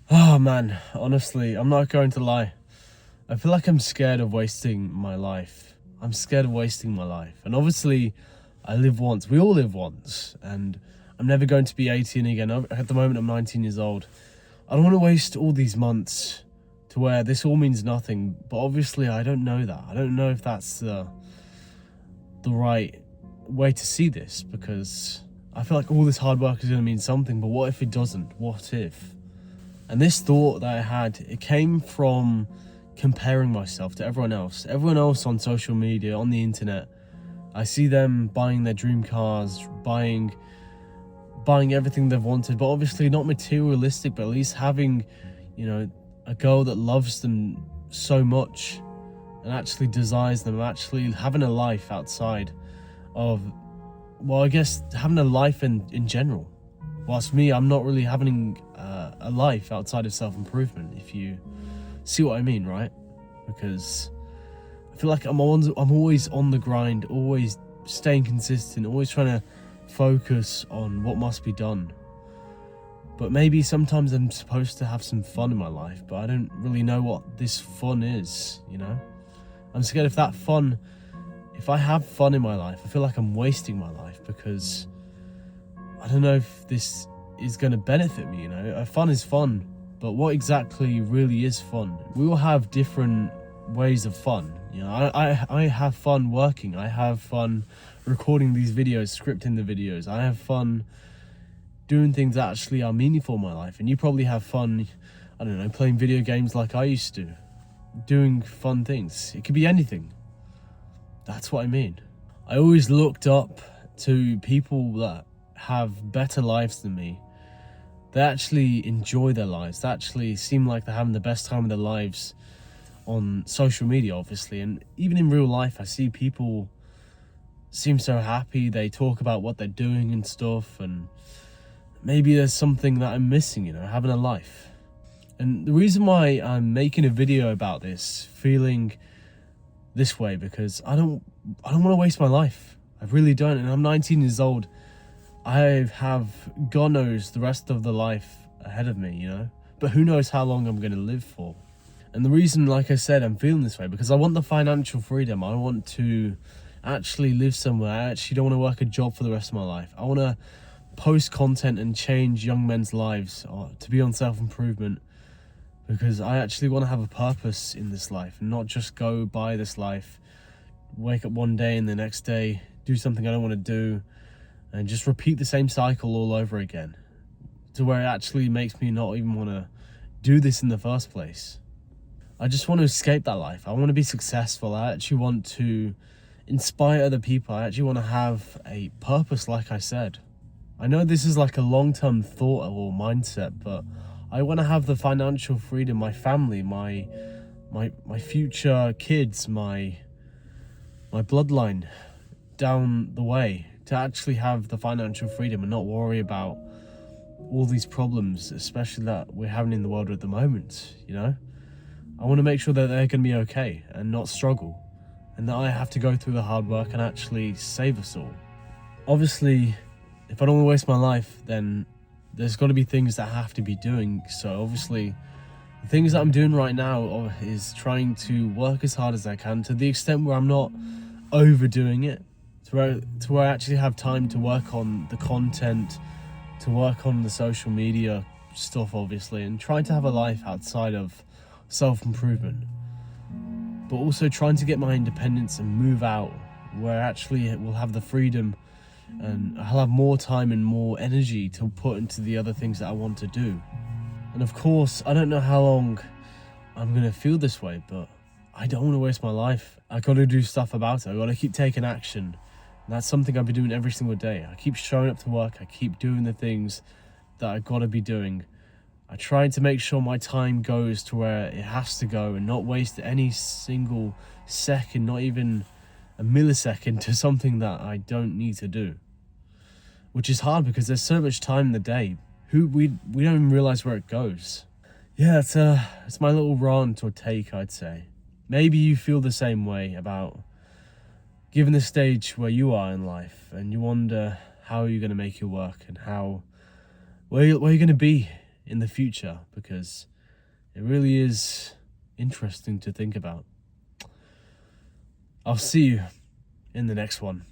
Oh man, honestly, I'm not going to lie. I feel like I'm scared of wasting my life. I'm scared of wasting my life. And obviously, I live once. We all live once. And I'm never going to be 18 again. At the moment, I'm 19 years old. I don't want to waste all these months to where this all means nothing. But obviously, I don't know that. I don't know if that's the right way to see this, because I feel like all this hard work is going to mean something. But what if it doesn't? What if? And this thought that I had, it came from comparing myself to everyone else. Everyone else on social media, on the internet. I see them buying their dream cars, buying everything they've wanted, but obviously not materialistic, but at least having, a girl that loves them so much and actually desires them, actually having a life outside of, well, I guess having a life in general. Whilst me, I'm not really having a life outside of self-improvement, if you see what I mean, right? Because I feel like I'm always on the grind, always staying consistent, always trying to focus on what must be done. But maybe sometimes I'm supposed to have some fun in my life, but I don't really know what this fun is, I'm scared if I have fun in my life, I feel like I'm wasting my life, because I don't know if this is going to benefit me, Fun is fun, but what exactly really is fun? We all have different ways of fun. I have fun working. I have fun recording these videos, scripting the videos. I have fun doing things that actually are meaningful in my life. And you probably have fun, I don't know, playing video games like I used to. Doing fun things. It could be anything. That's what I mean. I always looked up to people that have better lives than me. They actually enjoy their lives. They actually seem like they're having the best time of their lives on social media, obviously. And even in real life, I see people seem so happy. They talk about what they're doing and stuff. And maybe there's something that I'm missing, having a life. And the reason why I'm making a video about this, feeling this way, because I don't want to waste my life. I really don't. And I'm 19 years old. I have, God knows, the rest of the life ahead of me, But who knows how long I'm going to live for. And the reason, like I said, I'm feeling this way, because I want the financial freedom. I want to actually live somewhere. I actually don't want to work a job for the rest of my life. I want to post content and change young men's lives, to be on self-improvement, because I actually want to have a purpose in this life and not just go by this life, wake up one day and the next day do something I don't want to do, and just repeat the same cycle all over again, to where it actually makes me not even want to do this in the first place. I just want to escape that life. I want to be successful. I actually want to inspire other people. I actually want to have a purpose, like I said. I know this is like a long-term thought or mindset, but I want to have the financial freedom, my family, my future kids, my bloodline down the way, to actually have the financial freedom and not worry about all these problems, especially that we're having in the world at the moment, I want to make sure that they're going to be okay and not struggle, and that I have to go through the hard work and actually save us all. Obviously, if I don't want to waste my life, then there's got to be things that I have to be doing. So obviously, the things that I'm doing right now is trying to work as hard as I can, to the extent where I'm not overdoing it, to where I actually have time to work on the content, to work on the social media stuff, obviously, and trying to have a life outside of self-improvement, but also trying to get my independence and move out, where actually we'll have the freedom and I'll have more time and more energy to put into the other things that I want to do. And of course, I don't know how long I'm going to feel this way, but I don't want to waste my life. I got to do stuff about it. I got to keep taking action. And that's something I've been doing every single day. I keep showing up to work. I keep doing the things that I got to be doing. I try to make sure my time goes to where it has to go and not waste any single second, not even a millisecond, to something that I don't need to do. Which is hard, because there's so much time in the day. We don't even realize where it goes. Yeah, it's my little rant or take, I'd say. Maybe you feel the same way about, given the stage where you are in life, and you wonder how you're going to make it work, and where you're going to be in the future, because it really is interesting to think about. I'll see you in the next one.